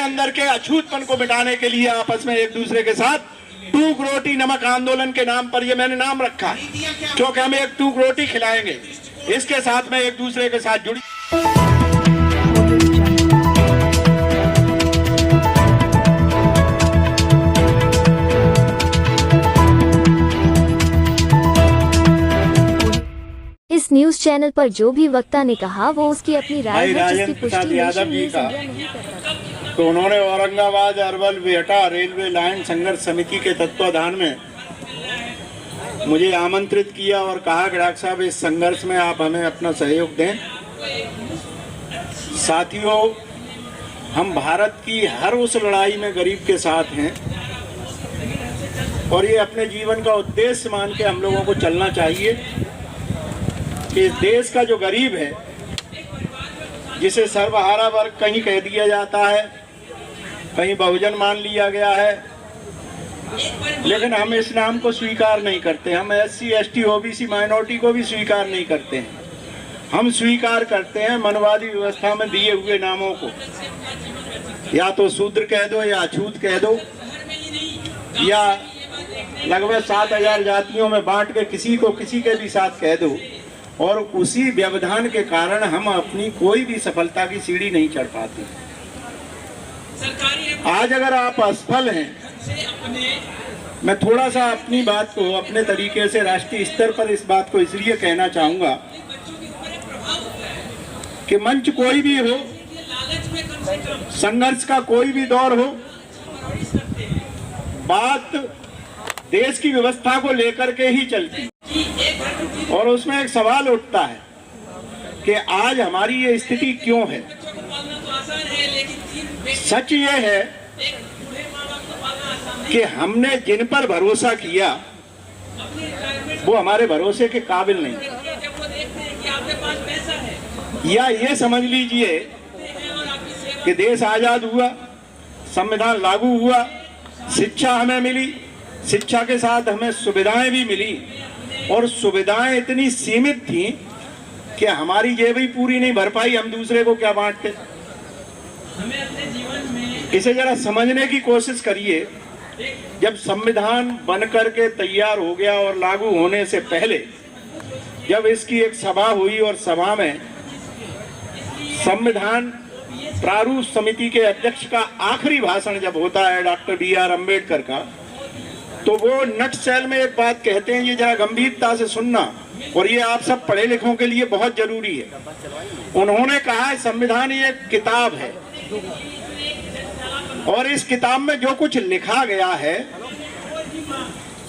अंदर के अछूतपन को मिटाने के लिए आपस में एक दूसरे के साथ टूक रोटी नमक आंदोलन के नाम पर ये मैंने नाम रखा है, क्योंकि हम एक टूक रोटी खिलाएंगे। इसके साथ में एक दूसरे के साथ जुड़ी। इस न्यूज चैनल पर जो भी वक्ता ने कहा वो उसकी अपनी राय है, जिसकी पुष्टि यादव जी का तो उन्होंने औरंगाबाद अरवल बेहटा रेलवे लाइन संघर्ष समिति के तत्वाधान में मुझे आमंत्रित किया और कहा कि डॉक्टर साहब इस संघर्ष में आप हमें अपना सहयोग दें। साथियों, हम भारत की हर उस लड़ाई में गरीब के साथ हैं और ये अपने जीवन का उद्देश्य मान के हम लोगों को चलना चाहिए कि देश का जो गरीब है, जिसे सर्वहारा वर्ग कहीं कह दिया जाता है, कहीं बहुजन मान लिया गया है, लेकिन हम इस नाम को स्वीकार नहीं करते। हम SC ST OBC माइनॉरिटी को भी स्वीकार नहीं करते हैं। हम स्वीकार करते हैं मनवादी व्यवस्था में दिए हुए नामों को, या तो शूद्र कह दो या अछूत कह दो, या लगभग 7000 जातियों में बांट के किसी को किसी के भी साथ कह दो, और उसी व्यवधान के कारण हम अपनी कोई भी सफलता की सीढ़ी नहीं चढ़ पाते। आज अगर आप असफल हैं, मैं थोड़ा सा अपनी बात को अपने तरीके से राष्ट्रीय स्तर पर इस बात को इसलिए कहना चाहूंगा कि मंच कोई भी हो, संघर्ष का कोई भी दौर हो, बात देश की व्यवस्था को लेकर के ही चलती, और उसमें एक सवाल उठता है कि आज हमारी ये स्थिति क्यों है। सच ये है कि हमने जिन पर भरोसा किया वो हमारे भरोसे के काबिल नहीं, या ये समझ लीजिए कि देश आजाद हुआ, संविधान लागू हुआ, शिक्षा हमें मिली, शिक्षा के साथ हमें सुविधाएं भी मिली, और सुविधाएं इतनी सीमित थी कि हमारी जेब भी पूरी नहीं भर पाई, हम दूसरे को क्या बांटते। इसे जरा समझने की कोशिश करिए। जब संविधान बनकर के तैयार हो गया और लागू होने से पहले जब इसकी एक सभा हुई और सभा में संविधान प्रारूप समिति के अध्यक्ष का आखिरी भाषण जब होता है डॉक्टर BR अम्बेडकर का, तो वो नटशेल में एक बात कहते हैं, ये जरा गंभीरता से सुनना, और ये आप सब पढ़े लिखों के लिए बहुत जरूरी है। उन्होंने कहा है संविधान ये एक किताब है और इस किताब में जो कुछ लिखा गया है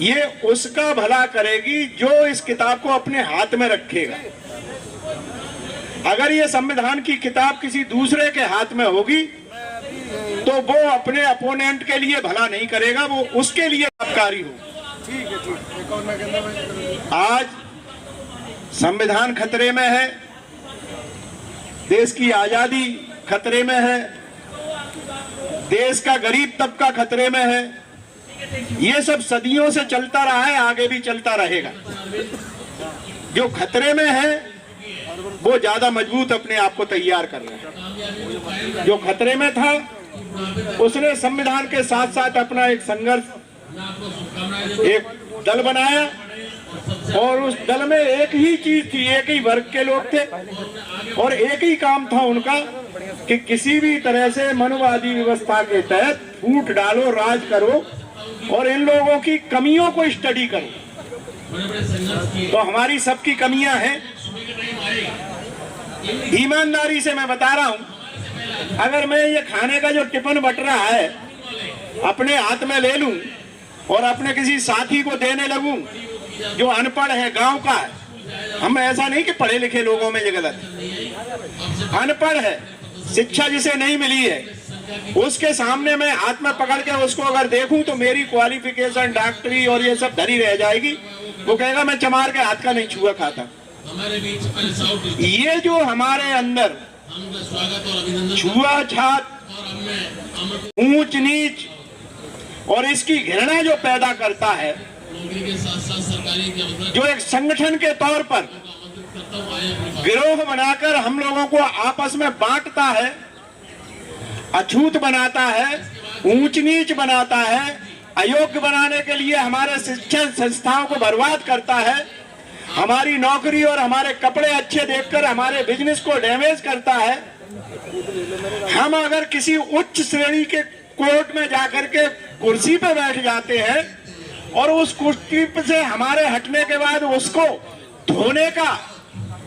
ये उसका भला करेगी जो इस किताब को अपने हाथ में रखेगा। अगर ये संविधान की किताब किसी दूसरे के हाथ में होगी तो वो अपने अपोनेंट के लिए भला नहीं करेगा, वो उसके लिए लाभकारी हो। आज संविधान खतरे में है, देश की आजादी खतरे में है, देश का गरीब तबका खतरे में है। ये सब सदियों से चलता रहा है, आगे भी चलता रहेगा। जो खतरे में है वो ज्यादा मजबूत अपने आप को तैयार कर रहा है। जो खतरे में था उसने संविधान के साथ साथ अपना एक संघर्ष, एक दल बनाया, और उस दल में एक ही चीज थी, एक ही वर्ग के लोग थे और एक ही काम था उनका कि किसी भी तरह से मनुवादी व्यवस्था के तहत फूट डालो, राज करो और इन लोगों की कमियों को स्टडी करो। तो हमारी सबकी कमियां हैं। ईमानदारी से मैं बता रहा हूं, अगर मैं ये खाने का जो टिफिन बट रहा है अपने हाथ में ले लूं और अपने किसी साथी को देने लगूं जो अनपढ़ है, गांव का है, हम ऐसा नहीं कि पढ़े लिखे लोगों में ये गलत है, अनपढ़ है, शिक्षा जिसे नहीं मिली है, उसके सामने मैं हाथ में पकड़ के उसको अगर देखूं तो मेरी क्वालिफिकेशन डॉक्टरी और ये सब धरी रह जाएगी। वो कहेगा मैं चमार के हाथ का नहीं छुआ खाता। ये जो हमारे अंदर छुआछात, ऊंच नीच और इसकी घृणा जो पैदा करता है, जो एक संगठन के तौर पर गिरोह बनाकर हम लोगों को आपस में बांटता है, अछूत बनाता है, ऊंच नीच बनाता है, अयोग्य बनाने के लिए हमारे शिक्षण संस्थाओं को बर्बाद करता है, हमारी नौकरी और हमारे कपड़े अच्छे देखकर हमारे बिजनेस को डैमेज करता है। हम अगर किसी उच्च श्रेणी के कोर्ट में जाकर के कुर्सी पे बैठ जाते हैं और उस कुर्सी से हमारे हटने के बाद उसको धोने का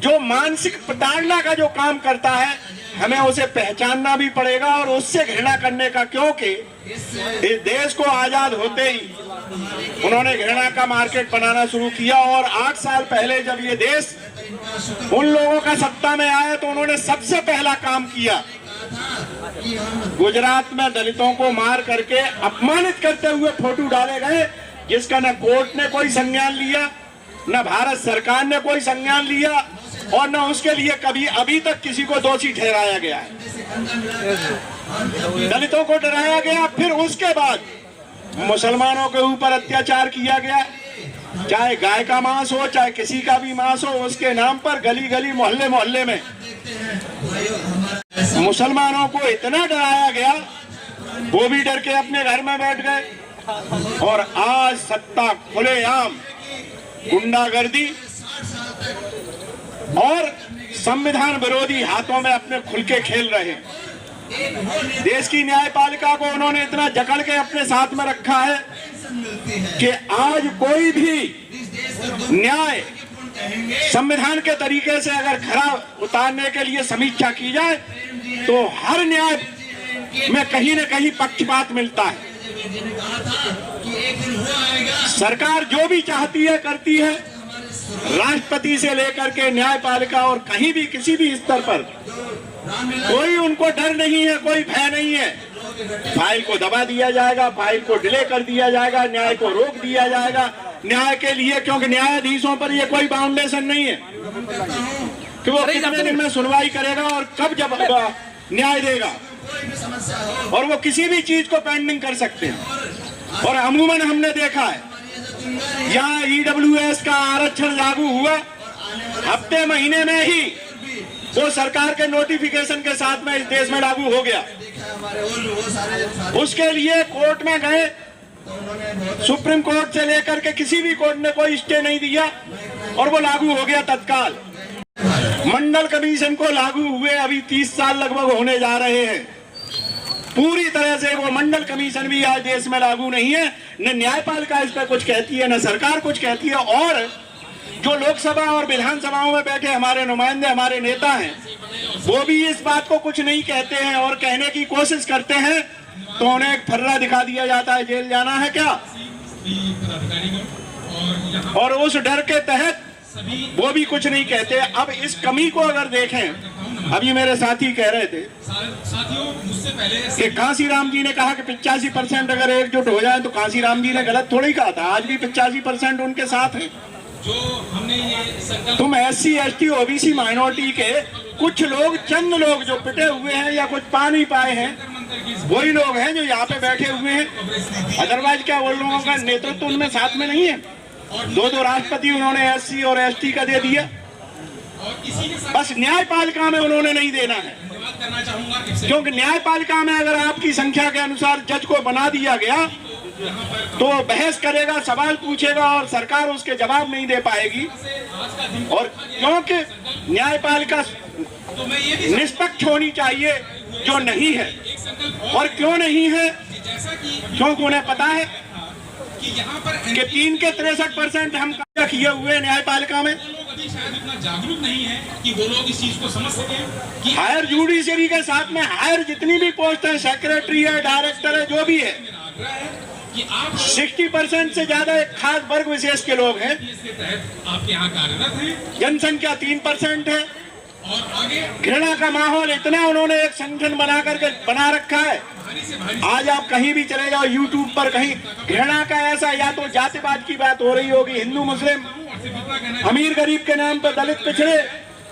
जो मानसिक प्रताड़ना का जो काम करता है, हमें उसे पहचानना भी पड़ेगा और उससे घृणा करने का, क्योंकि इस देश को आजाद होते ही उन्होंने घृणा का मार्केट बनाना शुरू किया। और 8 साल पहले जब ये देश उन लोगों का सत्ता में आया तो उन्होंने सबसे पहला काम किया, गुजरात में दलितों को मार करके अपमानित करते हुए फोटो डाले गए, जिसका न कोर्ट ने कोई संज्ञान लिया, न भारत सरकार ने कोई संज्ञान लिया और न उसके लिए कभी अभी तक किसी को दोषी ठहराया गया है। दलितों को डराया गया, फिर उसके बाद मुसलमानों के ऊपर अत्याचार किया गया, चाहे गाय का मांस हो चाहे किसी का भी मांस हो, उसके नाम पर गली गली मोहल्ले मोहल्ले में मुसलमानों को इतना डराया गया, वो भी डर के अपने घर में बैठ गए। और आज सत्ता खुलेआम गुंडागर्दी और संविधान विरोधी हाथों में अपने खुल के खेल रहे हैं। देश की न्यायपालिका को उन्होंने इतना जकड़ के अपने साथ में रखा है कि आज कोई भी न्याय संविधान के तरीके से अगर खरा उतारने के लिए समीक्षा की जाए तो हर न्याय में कहीं न कहीं पक्षपात मिलता है। सरकार जो भी चाहती है करती है, राष्ट्रपति से लेकर के न्यायपालिका और कहीं भी किसी भी स्तर पर कोई उनको डर नहीं है, कोई भय नहीं है। फाइल को दबा दिया जाएगा, फाइल को डिले कर दिया जाएगा, न्याय को रोक दिया जाएगा न्याय के लिए, क्योंकि न्यायाधीशों पर ये कोई बाउंडेशन नहीं है कि वो कितने दिन में सुनवाई करेगा और कब जब न्याय देगा, और वो किसी भी चीज को पेंडिंग कर सकते हैं। और अमूमन हमने देखा है यहाँ EWS का आरक्षण लागू हुआ, हफ्ते महीने में ही वो सरकार के नोटिफिकेशन के साथ में इस देश में लागू हो गया। उसके लिए कोर्ट में गए, सुप्रीम कोर्ट से लेकर के किसी भी कोर्ट ने कोई स्टे नहीं दिया और वो लागू हो गया तत्काल। मंडल कमीशन को लागू हुए अभी 30 साल लगभग होने जा रहे हैं, पूरी तरह से वो मंडल कमीशन भी आज देश में लागू नहीं है। न न्यायपालिका इस पर कुछ कहती है, न सरकार कुछ कहती है। और जो लोकसभा और विधानसभाओं में बैठे हमारे नुमाइंदे, हमारे नेता हैं, वो भी इस बात को कुछ नहीं कहते हैं और कहने की कोशिश करते हैं तो उन्हें एक फर्रा दिखा दिया जाता है, जेल जाना है क्या। और उस डर के तहत वो भी कुछ नहीं कहते। अब इस कमी को अगर देखें, अभी मेरे साथी कह रहे थे कि कांसीराम जी ने कहा कि 85% अगर एकजुट हो जाए, तो कांसीराम जी ने गलत थोड़ी कहा था, आज भी 85% उनके साथ है। जो हमने ये तुम SC ST OBC माइनॉरिटी के कुछ लोग, चंद लोग जो पिटे हुए हैं या कुछ पा नहीं पाए हैं, वही लोग हैं जो यहाँ पे बैठे हुए हैं। अदरवाइज क्या वो लोगों का नेतृत्व उनमें साथ में नहीं है? 2 राष्ट्रपति उन्होंने SC और ST का दे दिया, बस न्यायपालिका में उन्होंने नहीं देना है। क्योंकि न्यायपालिका में अगर आपकी संख्या के अनुसार जज को बना दिया गया तो बहस करेगा, सवाल पूछेगा और सरकार उसके जवाब नहीं दे पाएगी। और क्योंकि न्यायपालिका निष्पक्ष होनी चाहिए, जो नहीं है। और क्यों नहीं है? क्योंकि उन्हें पता है कि 3 के 63% हम कब्जा किए हुए न्यायपालिका में। शायद इतना जागरूक नहीं है कि वो लोग इस चीज को समझ सकें कि हायर जुडिशरी के साथ में हायर जितनी भी पोस्ट है, सेक्रेटरी है, डायरेक्टर है, जो भी है, कि आप 60% से ज्यादा एक खास वर्ग विशेष के लोग हैं। इसके तहत आपके यहाँ कार्यरत हैं जनसंख्या 3% है और आगे घृणा का माहौल इतना उन्होंने एक संगठन बना करके बना रखा है। भारी से भारी आज आप कहीं भी चले जाओ यूट्यूब पर, कहीं घृणा का ऐसा, या तो जातिवाद की बात हो रही होगी, हिंदू मुस्लिम, अमीर गरीब के नाम पर, दलित पिछड़े,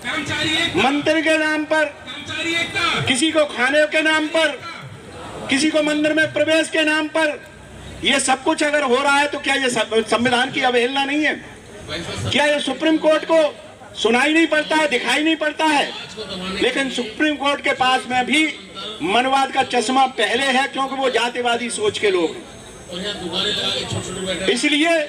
कर्मचारी एक मंदिर के नाम पर, कर्मचारी एकता, किसी को खाने के नाम पर, किसी को मंदिर में प्रवेश के नाम पर, ये सब कुछ अगर हो रहा है तो क्या ये संविधान की अवहेलना नहीं है? क्या ये सुप्रीम कोर्ट को सुनाई नहीं पड़ता है, दिखाई नहीं पड़ता है। लेकिन सुप्रीम कोर्ट के पास में भी मनवाद का चश्मा पहले है, क्योंकि वो जातिवादी सोच के लोग हैं। इसलिए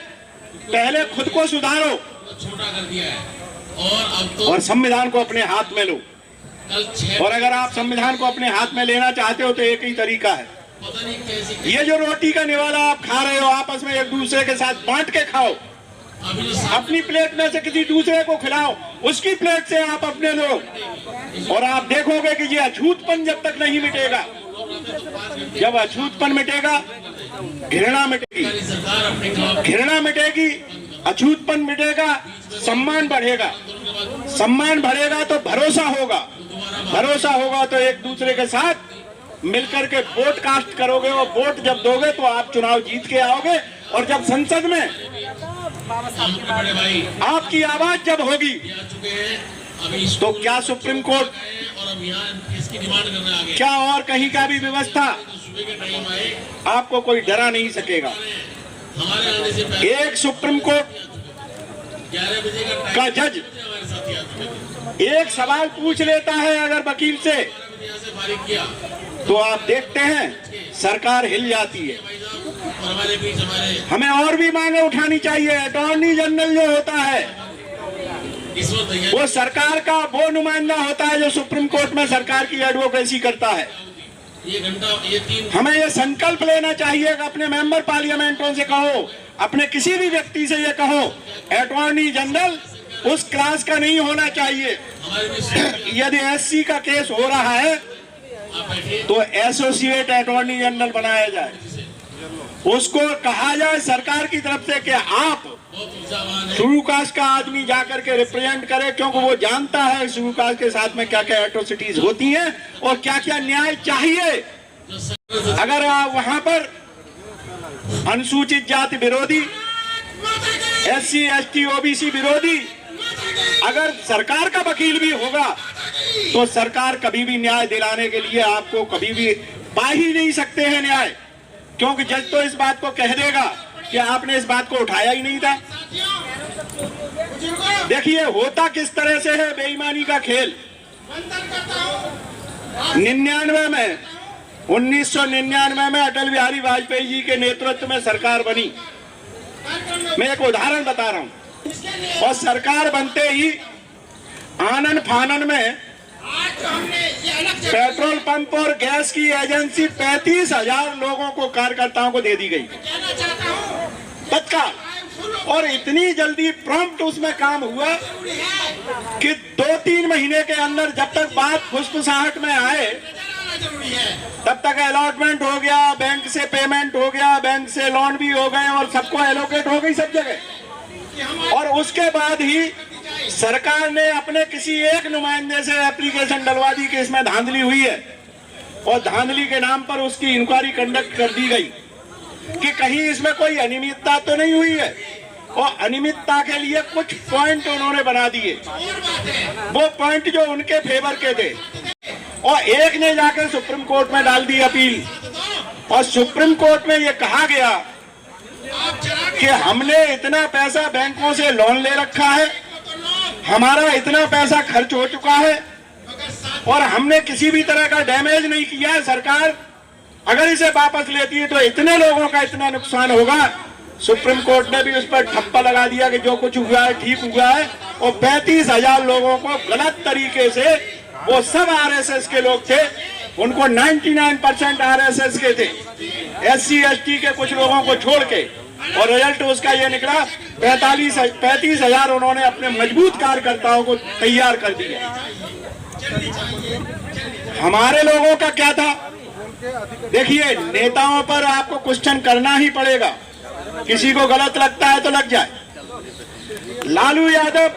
पहले खुद को सुधारो छोटा कर दिया है और संविधान को अपने हाथ में लो। और अगर आप संविधान को अपने हाथ में लेना चाहते हो तो एक ही तरीका है, पता नहीं कैसी ये जो रोटी का निवाला आप खा रहे हो आपस में एक दूसरे के साथ बांट के खाओ। अभी जो अपनी प्लेट में से किसी दूसरे को खिलाओ, उसकी प्लेट से आप अपने लो, और आप देखोगे कि ये अछूतपन जब तक नहीं मिटेगा, जब अछूतपन मिटेगा घृणा मिटेगी, सरकार अपने खिलाफ घृणा मिटेगी, अछूतपन मिटेगा, सम्मान बढ़ेगा, सम्मान बढ़ेगा तो भरोसा होगा, भरोसा होगा तो एक दूसरे के साथ मिलकर के वोट कास्ट करोगे, और वोट जब दोगे तो आप चुनाव जीत के आओगे। और जब संसद में आपके बड़े भाई आपकी आवाज जब होगी आ चुके हैं, अभी इसको तो क्या सुप्रीम कोर्ट, और अब यहाँ इसकी डिमांड करने आ गए। क्या और कहीं का भी व्यवस्था, तो सुबह के टाइम आए, आपको कोई डरा नहीं सकेगा। हमारे आने से पहले एक सुप्रीम कोर्ट 11 बजे का का टाइम जज हमारे साथ ही आ चुके थे। एक सवाल पूछ लेता है अगर वकील से, 11 बजे यहाँ से फारिग किया तो आप देखते हैं सरकार हिल जाती है। भाई साहब, और हमारे बीच हमारे हमें और भी मांगे उठानी चाहिए। अटॉर्नी जनरल जो होता है इस वक्त भैया वो सरकार का वो नुमाइंदा होता है जो सुप्रीम कोर्ट में सरकार की एडवोकेसी करता है। ये घंटा ये 3 हमें ये संकल्प लेना चाहिए कि अपने मेंबर पार्लियामेंटों से कहो, अपने किसी भी व्यक्ति से ये कहो, अटॉर्नी जनरल उस क्लास का नहीं होना चाहिए। हमारे बीच यदि एससी का केस हो रहा है आप बैठे तो एसोसिएट अटॉर्नी जनरल बनाया जाए, उसको कहा जाए सरकार की तरफ से कि आप बहुत ऊर्जावान है। शुरू कास्ट का आदमी जाकर के रिप्रेजेंट करे, क्योंकि वो जानता है शुरू कास्ट के साथ में क्या क्या एट्रोसिटीज होती हैं और क्या क्या न्याय चाहिए। जो सरकार अगर आप वहां पर अनुसूचित जाति विरोधी, एससी एसटी ओबीसी विरोधी अगर सरकार का वकील भी होगा तो सरकार कभी भी न्याय दिलाने के लिए आपको कभी भी पा ही नहीं सकते हैं न्याय, क्योंकि जज तो इस बात को कह देगा कि आपने इस बात को उठाया ही नहीं था। देखिए होता किस तरह से है बेईमानी का खेल। 99 में 1999 में अटल बिहारी वाजपेयी जी के नेतृत्व में सरकार बनी। मैं एक उदाहरण बता रहा हूं। और सरकार बनते ही आनन फानन में पेट्रोल पंप और गैस की एजेंसी 35,000 लोगों को, कार्यकर्ताओं को दे दी गई तत्काल। और इतनी जल्दी प्रॉम्प्ट उसमें काम हुआ कि 2-3 महीने के अंदर जब तक बात फुसफुसाहट में आए तब तक अलॉटमेंट हो गया, बैंक से पेमेंट हो गया, बैंक से लोन भी हो गए और सबको एलोकेट हो गई सब जगह। और उसके बाद ही सरकार ने अपने किसी एक नुमाइंदे से एप्लीकेशन डलवा दी कि इसमें धांधली हुई है, और धांधली के नाम पर उसकी इंक्वायरी कंडक्ट कर दी गई कि कहीं इसमें कोई अनियमितता तो नहीं हुई है। और अनियमितता के लिए कुछ पॉइंट उन्होंने बना दिए, वो पॉइंट जो उनके फेवर के थे, और एक ने जाकर सुप्रीम कोर्ट में डाल दी अपील। और सुप्रीम कोर्ट में ये कहा गया कि हमने इतना पैसा बैंकों से लोन ले रखा है, हमारा इतना पैसा खर्च हो चुका है और हमने किसी भी तरह का डैमेज नहीं किया है। सरकार अगर इसे वापस लेती है तो इतने लोगों का इतना नुकसान होगा। सुप्रीम कोर्ट ने भी उस पर ठप्पा लगा दिया कि जो कुछ हुआ है ठीक हुआ है। और 35,000 लोगों को गलत तरीके से, वो सब आरएसएस के लोग थे, उनको 99% आरएसएस के थे, एससी एसटी के कुछ लोगों को छोड़ के। और रिजल्ट उसका ये निकला 35,000 उन्होंने अपने मजबूत कार्यकर्ताओं को तैयार कर दिया। हमारे लोगों का क्या था? देखिए नेताओं पर आपको क्वेश्चन करना ही पड़ेगा, किसी को गलत लगता है तो लग जाए। लालू यादव,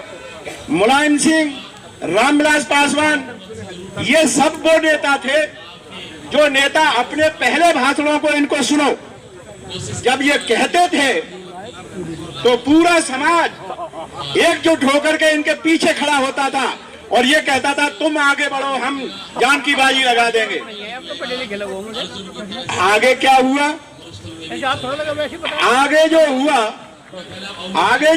मुलायम सिंह, रामविलास पासवान, ये सब वो नेता थे जो नेता अपने पहले भाषणों को, इनको सुनो, जब ये कहते थे तो पूरा समाज एकजुट होकर के इनके पीछे खड़ा होता था और ये कहता था तुम आगे बढ़ो, हम जान की बाजी लगा देंगे। आगे क्या हुआ? आगे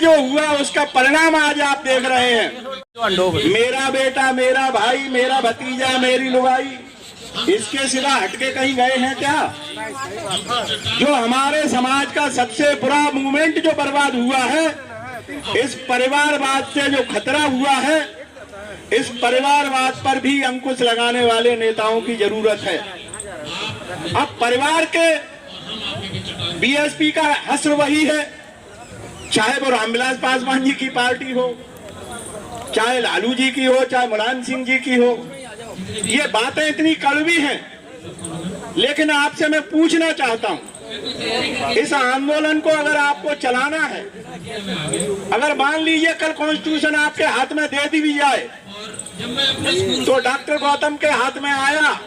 जो हुआ उसका परिणाम आज आप देख रहे हैं। मेरा बेटा, मेरा भाई, मेरा भतीजा, मेरी लुगाई, इसके सिवा हटके कहीं गए हैं क्या? जो हमारे समाज का सबसे बुरा मूवमेंट जो बर्बाद हुआ है, इस परिवारवाद से जो खतरा हुआ है, इस परिवारवाद पर भी अंकुश लगाने वाले नेताओं की जरूरत है। अब परिवार के बीएसपी का हश्र वही है, चाहे वो रामविलास पासवान जी की पार्टी हो, चाहे लालू जी की हो, चाहे मुलायम सिंह जी की हो। ये बातें इतनी कड़वी हैं, लेकिन आपसे मैं पूछना चाहता हूं, इस आंदोलन को अगर आपको चलाना है, अगर मान लीजिए कल कॉन्स्टिट्यूशन आपके हाथ में दे दी भी जाए, तो डॉक्टर गौतम के हाथ में आया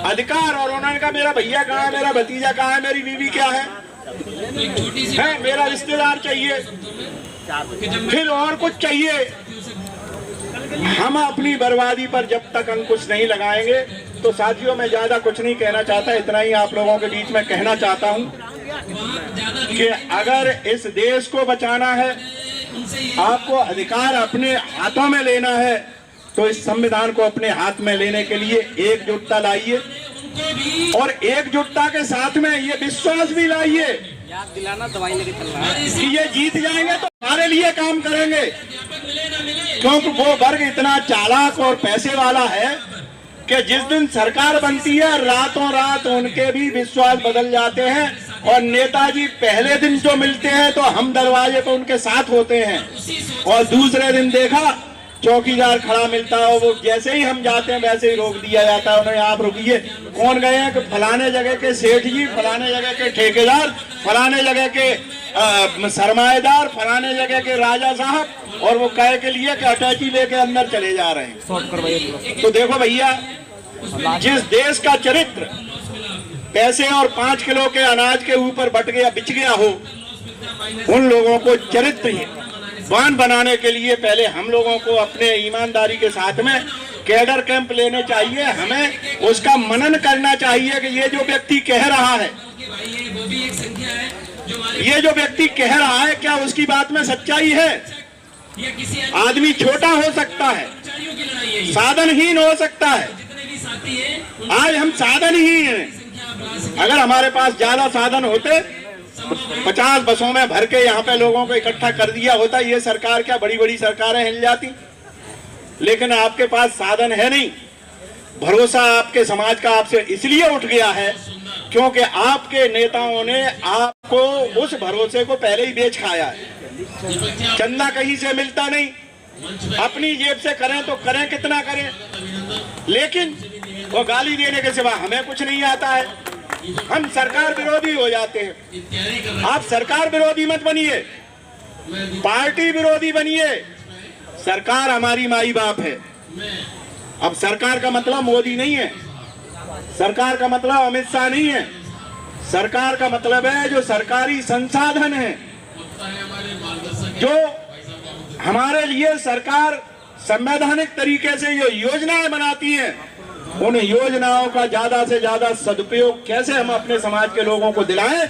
अधिकार और उन्होंने कहा मेरा भैया कहाँ है, मेरा भतीजा कहाँ है, मेरी बीवी क्या है, मेरा रिश्तेदार चाहिए, फिर और कुछ चाहिए। हम अपनी बर्बादी पर जब तक अंकुश नहीं लगाएंगे, तो साथियों मैं ज्यादा कुछ नहीं कहना चाहता, इतना ही आप लोगों के बीच में कहना चाहता हूं कि अगर इस देश को बचाना है, आपको अधिकार अपने हाथों में लेना है, तो इस संविधान को अपने हाथ में लेने के लिए एकजुटता लाइए और एकजुटता के साथ में ये विश्वास भी लाइए कि ये जीत जाएंगे तो हमारे लिए काम करेंगे, क्योंकि वो वर्ग इतना चालाक और पैसे वाला है कि जिस दिन सरकार बनती है रातों रात उनके भी विश्वास बदल जाते हैं और नेताजी पहले दिन जो मिलते हैं तो हम दरवाजे पर उनके साथ होते हैं और दूसरे दिन देखा चौकीदार खड़ा मिलता है, वो जैसे ही हम जाते हैं वैसे ही रोक दिया जाता है, उन्हें आप रुकिए, कौन गए हैं कि फलाने जगह के सेठ जी, फलाने जगह के ठेकेदार, फलाने जगह के सरमाएदार, फलाने जगह के राजा साहब, और वो कहे के लिए कि अटैची लेके अंदर चले जा रहे हैं। तो देखो भैया, जिस देश का चरित्र पैसे और 5 किलो के अनाज के ऊपर बट गया, बिछ गया हो, उन लोगों को चरित्रवान बनाने के लिए पहले हम लोगों को अपने ईमानदारी के साथ में कैडर कैंप लेने चाहिए। हमें उसका मनन करना चाहिए कि ये जो व्यक्ति कह रहा है, ये जो व्यक्ति कह रहा है, क्या उसकी बात में सच्चाई है? आदमी छोटा हो सकता है, साधनहीन हो सकता है, आज हम साधनहीन हैं। अगर हमारे पास ज्यादा साधन होते, 50 बसों में भर के यहाँ पे लोगों को इकट्ठा कर दिया होता, ये सरकार क्या बड़ी बड़ी सरकारें हिल जाती। लेकिन आपके पास साधन है नहीं। भरोसा आपके समाज का आपसे इसलिए उठ गया है क्योंकि आपके नेताओं ने आपको उस भरोसे को पहले ही बेच खाया है। चंदा कहीं से मिलता नहीं, अपनी जेब से करें तो करें, कितना करें, लेकिन वो गाली देने के सिवा हमें कुछ नहीं आता है। हम सरकार विरोधी हो जाते हैं। आप सरकार विरोधी मत बनिए, पार्टी विरोधी बनिए। सरकार हमारी माई बाप है। अब सरकार का मतलब मोदी नहीं है, सरकार का मतलब अमित शाह नहीं है, सरकार का मतलब है जो सरकारी संसाधन है, जो हमारे लिए सरकार संवैधानिक तरीके से जो योजनाएं बनाती हैं, उन योजनाओं का ज्यादा से ज्यादा सदुपयोग कैसे हम अपने समाज के लोगों को दिलाएं,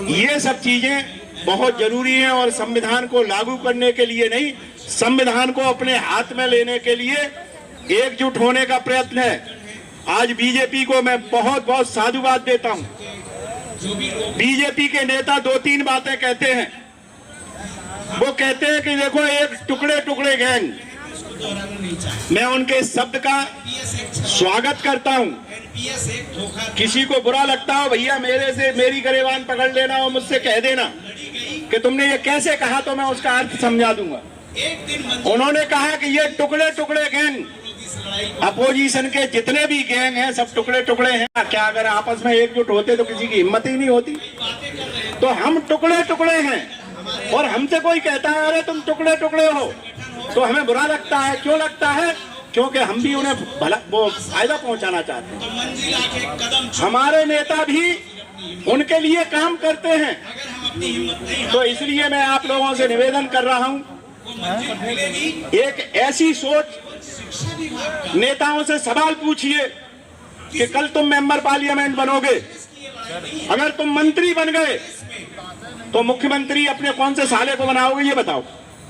ये सब चीजें बहुत जरूरी हैं। और संविधान को लागू करने के लिए नहीं, संविधान को अपने हाथ में लेने के लिए एकजुट होने का प्रयत्न है। आज बीजेपी को मैं बहुत बहुत साधुवाद देता हूं। बीजेपी के नेता 2-3 बातें कहते हैं। वो कहते हैं कि देखो एक टुकड़े टुकड़े गैंग, मैं उनके शब्द का स्वागत करता हूं। किसी को बुरा लगता हो भैया मेरे से मेरी गरेबान पकड़ लेना और मुझसे कह देना कि तुमने ये कैसे कहा, तो मैं उसका अर्थ समझा दूंगा। उन्होंने कहा कि ये टुकड़े टुकड़े गैंग, अपोजिशन के जितने भी गैंग हैं सब टुकड़े टुकड़े हैं। क्या अगर आपस में एकजुट होते तो किसी की हिम्मत ही नहीं होती। तो हम टुकड़े टुकड़े हैं और हमसे कोई कहता है अरे तुम टुकड़े टुकड़े हो, तो हमें बुरा लगता है। क्यों लगता है? क्योंकि हम भी उन्हें भला वो फायदा पहुंचाना चाहते हैं। हमारे नेता भी उनके लिए काम करते हैं। तो इसलिए मैं आप लोगों से निवेदन कर रहा हूं, एक ऐसी सोच, नेताओं से सवाल पूछिए कि कल तुम मेंबर पार्लियामेंट बनोगे, अगर तुम मंत्री बन गए तो मुख्यमंत्री अपने कौन से साले को बनाओगे ये बताओ।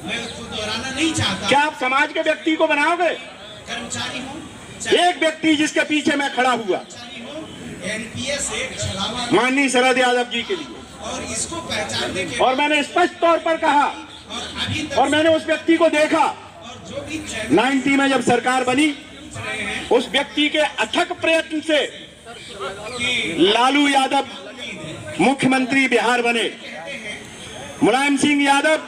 मैं उसको दोहराना नहीं चाहता। क्या आप समाज के व्यक्ति को बनाओगे? कर्मचारी हूँ, एक व्यक्ति जिसके पीछे मैं खड़ा हुआ, एनपीएस एक छलावा माननीय शरद यादव जी के लिए, और इसको पहचानने के और मैंने स्पष्ट तौर पर कहा, और अभी तक और मैंने उस व्यक्ति को देखा और जो भी 90 में जब सरकार बनी, उस व्यक्ति के अथक प्रयत्न से लालू यादव मुख्यमंत्री बिहार बने, मुलायम सिंह यादव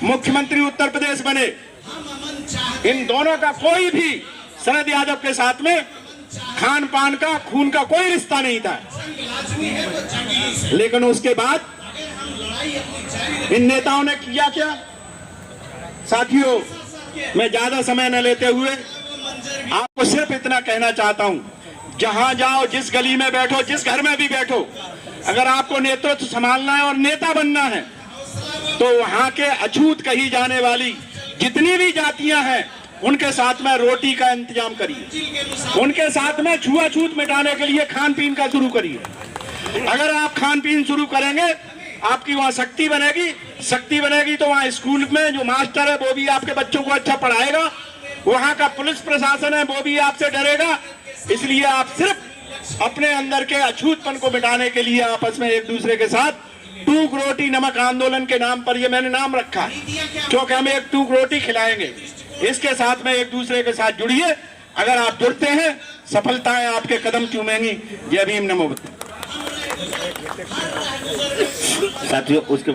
मुख्यमंत्री उत्तर प्रदेश बने। हम अमन चाहते इन दोनों का कोई भी शरद यादव के साथ में खान पान का, खून का कोई रिश्ता नहीं था। लाजमी है तो जंगली से लेकिन उसके बाद अगर हम लड़ाई अपनी जारी इन नेताओं ने किया क्या? साथियों, मैं ज्यादा समय न लेते हुए आपको सिर्फ इतना कहना चाहता हूं, जहां जाओ, जिस गली में बैठो, जिस घर में भी बैठो, अगर आपको नेतृत्व संभालना है और नेता बनना है, तो वहां के अछूत कही जाने वाली जितनी भी जातियां हैं, उनके साथ में रोटी का इंतजाम करिए, उनके साथ में छुआछूत मिटाने के लिए खान पीन का शुरू करिए। अगर आप खान पीन शुरू करेंगे, आपकी वहां शक्ति बनेगी। शक्ति बनेगी तो वहां स्कूल में जो मास्टर है वो भी आपके बच्चों को अच्छा पढ़ाएगा, वहां का पुलिस प्रशासन है वो भी आपसे डरेगा। इसलिए आप सिर्फ अपने अंदर के अछूतपन को मिटाने के लिए आपस में एक दूसरे के साथ टूक रोटी नमक आंदोलन के नाम पर, ये मैंने नाम रखा है, क्योंकि हम एक टूक रोटी खिलाएंगे। इसके साथ में एक दूसरे के साथ जुड़िए। अगर आप जुड़ते हैं, सफलताएं आपके कदम चूमेंगी। जय भीम, नमो बुद्ध। साथियों, उसके